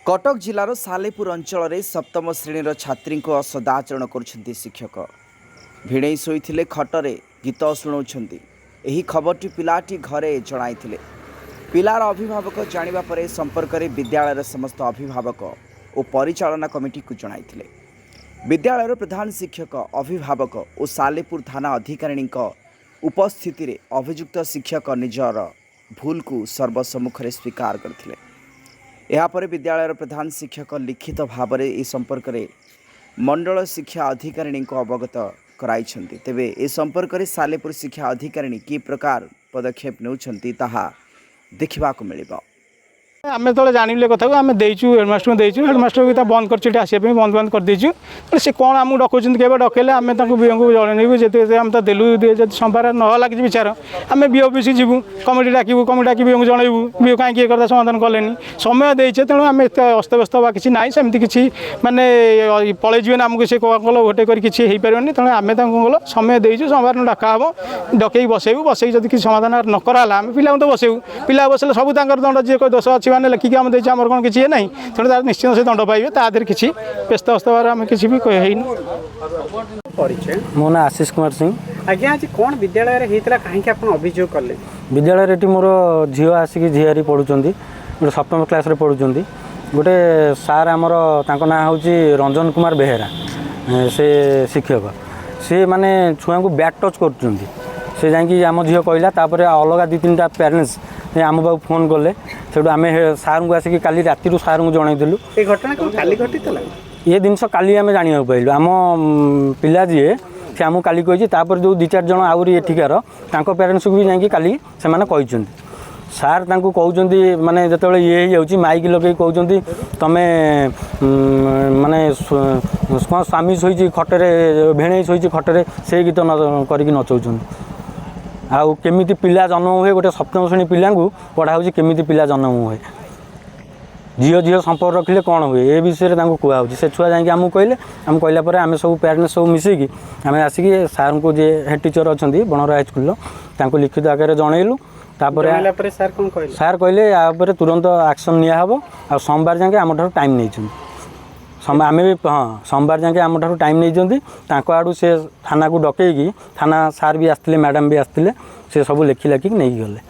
कटक जिलार सालेपुर अंचल में सप्तम श्रेणीर छात्री को सदाचरण कर शिक्षक भिड़े शोते खटरे गीत शुणाउछंती। एही खबरटी पिलाटी घरे जणाइथिले। पिलार अभिभावक जानिबा परे संपर्क में विद्यालयर समस्त अभिभावक और परिचालना कमिटी को जणाइथिले। विद्यालयर प्रधान शिक्षक अभिभावक और सालेपुर थाना अधिकारी उपस्थिति रे अभियुक्त शिक्षक निजर भूल को सर्वसम्मुख में स्वीकार करथिले। यापर विद्यालयर प्रधान शिक्षक लिखित भाव में ए संपर्क में मंडल शिक्षा अधिकारी अवगत कराई। तेबे ए संपर्क में सालेपुर शिक्षा अधिकारी कि प्रकार पदक्षेप नेउछंती ताहा देखिबाकु मिलिबो। आम जो जानले कथा आम देचु हेडमास्टर को हेडमास्टर भी बंद कर आसपा बंद बंद कर देचु सी कौन आमको डकाउं के डकले आम बीओ को जनइबू जिते आम तो देलु संभार ना लगी विचार आम बीओ पीसी जीवु कमिटी डाकू कमिटी डाक बीओ को जनइबू बीओ कहीं किए करता समाधान कले समय देचे तेणु आम एत अस्तव्यस्त हवा किसी ना सेमती किसी मानने पलि जीवन आमको सी कल गोटे किसी पारे तेणु आम गल समय देचु संभार डाका हम डकई बसैबू बसई जब किसी समाधान न कराला आम पिला तो बसैबू पिला बसले सब दंड जी कोई दोष अच्छी मैंने लिखिक आम देर कौन किसी ना तेणु तार निश्चित से दंड पाइबे तादेह किसी व्यस्त अस्तबार आम किसी भी मो ना आशीष कुमार सिंह। आज्ञा आज कौन विद्यालय होता कहीं अभियोग कले? विद्यालय मोर झील आसिक झीआरी पढ़ुं गोटे सप्तम क्लास पढ़ुं गोटे सार आमर ना हूँ रंजन कुमार बेहेरा से शिक्षक सी माने छुआ को बैट टच कर आम झील कहला अलग दु तीन पेरेन्ट्स आम पाक फोन कले से आम सार को आसिक काली राति सार को जनईलु ये घटना काली घटी ये जिनस काली आम जाना पाइलु आम पिला जी से आमको काली कही जो दु चार जन आउरी एठिकार पेरेन्ट्स को भी जाकि काली से सार कहते माने जो ये हो माइक लगे कहते तुम्हें माने कौन स्वामी शोची खटरे भेणे शोची खटरे से गीत करके नचाऊँ आउ केमिति पिला जन्म हुए गोटे सप्तम श्रेणी पिला पढ़ा केमिति पिला जन्म हुए झील झील संपर्क रखिले कौन हुए ए विषय में कहूँ से छुआ जाकि आमको कहले आम कहला आम सब पेरेन्ट्स सब मिसिकी आम आसिक सार को जे हेड टीचर अच्छा बनरा हाईस्कल लिखित आकार जनइलु सार कहले यापर तुरंत एक्शन निहब आ सोमवार जाके आम टाइम नहीं आम भी हाँ सोमवार जाके आम टाइम नहीं आड़ू से थाना को डकईकी थाना सार भी आसते मैडम भी आसते से सब लेखि लाखिक नहीं गले।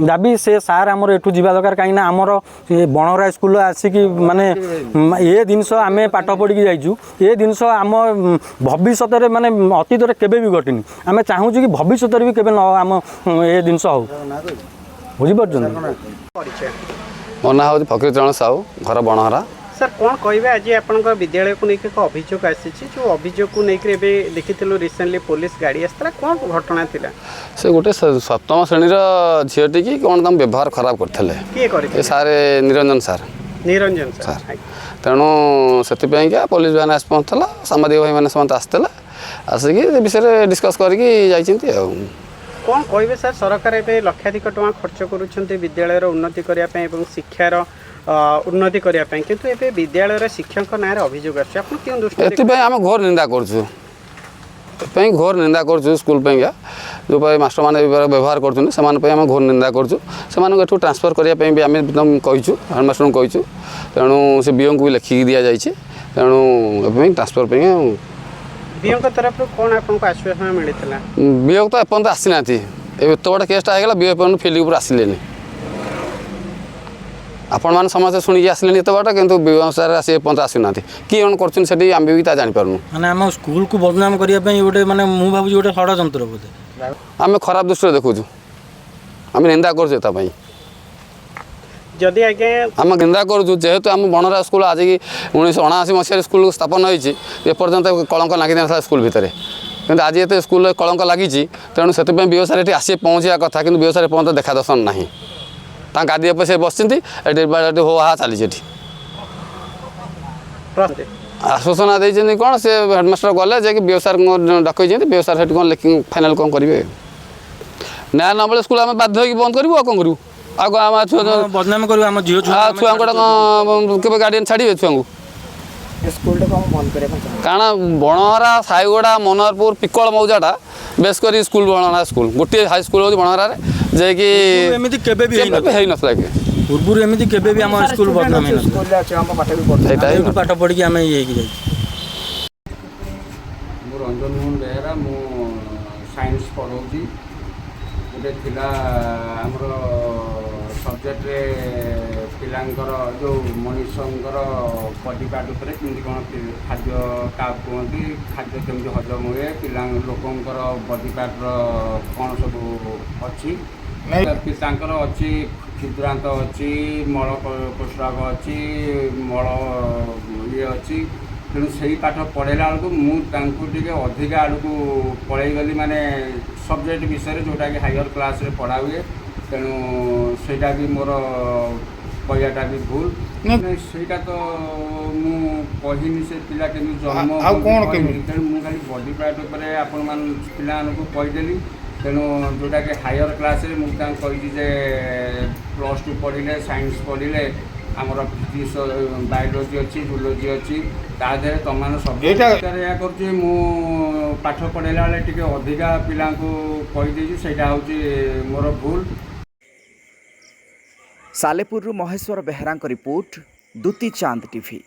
दाबी से सार आमर एठू जावा दरकार कहीं आमर बनरा स्कूल आसिक माने ये जिनस आम पाठ पढ़ी जाइचु ये जिनस आम भविष्य माने अतीत केबे भी घटनी आम चाहूँ कि भविष्य भी केबे न आम ये जिनस हो बुझीपार। मो ना हूँ फकीर चरण साहू घर बनहरा। सर कौन कहे आज आप विद्यालय को लेकिन एक अभियोग आसी जो अभियोग को लेकर देखी रिसेंटली पुलिस गाड़ी आसला कौन घटना थिला? से गोटे सप्तम श्रेणीर झीटी की कौन तम व्यवहार खराब करते सार निरंजन सार तेणु से पुलिस भाई आस पहुँचला सांबादिक भाई मैंने समस्त आसते आसिक विषय डिस्कस करके कौन कहे सर सरकार ए लक्षाधिक टଙ୍କା खर्च करुँच विद्यालय उन्नति करने शिक्षार उन्नति करने किंतु ए विद्यालय शिक्षक ना अभियोग आम घोर निंदा कर घोर निंदा कर स्कूल जो मास्टर मैंने व्यवहार कर घोर निंदा कर ट्रांसफर करने भी आम एकदम कहीचु हेडमास्टर को कहीचु तेणु से बीओ को भी लिखिकी दि जाइए तेणु ट्रांसफर बीओ तरफ कौन आपको आश्वासन मिलता? बीओ तो एपर्त आसी ना एत बड़ा केसटा होगा बीओ एपर्त फिल्ड ऊपर आसिले आपण मैंने समस्त शुणिकी आसिले एत बाट कि बीओ सार आसी एपर्त आसना किए कर आम भी जापारू मैंने आम स्कूल को बदनाम करने गोटे मैंने मुझे भावी गोटे षड्यंत्र बोधे आम खराब दृष्टि देखु आम निंदा कर जदि आगे आम निंदा करूँ जेहेतु आम बनरा स्कूल आज की 1979 मसीह स्कूल स्थापन होती एपर्तंत कलंक लगी ना स्कूल भितर कि आज ये स्कूल कलंक लगी तेणु से बीओ सार ये आसी पहुँचा कथा कि बीओ सार एपर्तंत देखा दर्शन ना गादी उपर से बस हो हा चली आश्वासना देती कौन से हेडमास्टर गले जे बीओ सार डकई बीओ सार कौन लिखिंग फाइनाल कौन करेंगे न्याय न मिले स्कूल आम बाध्य बंद करूँ आ कौन करूँ आग आम बदनाम कर छुआ के गार्डियन छाड़े छुआ को कारण बनहरा साईगोड़ा मनोहरपुर पिकल मौजाटा बेसकर स्कूल बनहरा स्कूल गोटे हाई स्कूल हो बनहरा जे कि एमती केबे भी है नसला कि ପୂର୍ବରୁ ଏମିତି କେବେ ବି ଆମ ସ୍କୁଲ ବଦନାମ ହେଇନଥିଲା ସେଇଟା ହିଁ ଏଇଠି ପାଠ ପଢ଼ିକି ଆମେ ଇଏ ହେଇକି ଯାଇଛୁ। ମୁଁ ରଞ୍ଜନ ମୋହନ ବେହେରା, ମୁଁ ସାଇନ୍ସ ପଢ଼ଉଛି। ଗୋଟେ ଥିଲା ଆମର ସବଜେକ୍ଟରେ ପିଲାଙ୍କର ଯେଉଁ ମଣିଷଙ୍କର ବଡି ପାର୍ଟ ଉପରେ କେମିତି କ'ଣ ଖାଦ୍ୟ କାହାକୁ କୁହନ୍ତି, ଖାଦ୍ୟ କେମିତି ହଜମ ହୁଏ, ଲୋକଙ୍କର ବଡି ପାର୍ଟର କ'ଣ ସବୁ ଅଛି। ତାଙ୍କର ଅଛି କ୍ଷୁଦ୍ରାନ୍ତ ଅଛି, ମଳ କୋଷ୍ଠକ ଅଛି, ମଳ ଇଏ ଅଛି। ତେଣୁ ସେଇ ପାଠ ପଢ଼େଇଲା ବେଳକୁ ମୁଁ ତାଙ୍କୁ ଟିକେ ଅଧିକା ଆଡ଼କୁ ପଳେଇଗଲି, ମାନେ ସବଜେକ୍ଟ ବିଷୟରେ ଯେଉଁଟାକି ହାଇଅର କ୍ଲାସ୍ରେ ପଢ଼ା ହୁଏ। ତେଣୁ ସେଇଟା ବି ମୋର କହିବାଟା ବି ଭୁଲ। ସେଇଟା ତ ମୁଁ କହିନି ସେ ପିଲା କେମିତି ଜନ୍ମ କହିନି। ତେଣୁ ମୁଁ ଖାଲି ବଡି ପାର୍ଟ ଉପରେ ଆପଣମାନେ ପିଲାମାନଙ୍କୁ କହିଦେଲି। ତେଣୁ ଯେଉଁଟାକି ହାଇଅର କ୍ଲାସ୍ରେ ମୁଁ ତାଙ୍କୁ କହିଛି ଯେ +2 ପଢ଼ିଲେ, ସାଇନ୍ସ ପଢ଼ିଲେ, ଆମର ଫିଜିକ୍ସ ବାୟୋଲୋଜି ଅଛି, ଜୁଲୋଜି ଅଛି, ତା ଦେହରେ ତୁମମାନେ ସବୁ ଏହା କରୁଛି। ମୁଁ ପାଠ ପଢ଼େଇଲା ବେଳେ ଟିକେ ଅଧିକା ପିଲାଙ୍କୁ କହିଦେଇଛି, ସେଇଟା ହେଉଛି ମୋର ଭୁଲ। ସାଲେପୁରରୁ ମହେଶ୍ୱର ବେହେରାଙ୍କ ରିପୋର୍ଟ, ଦୁତି ଚାନ୍ଦ ଟିଭି।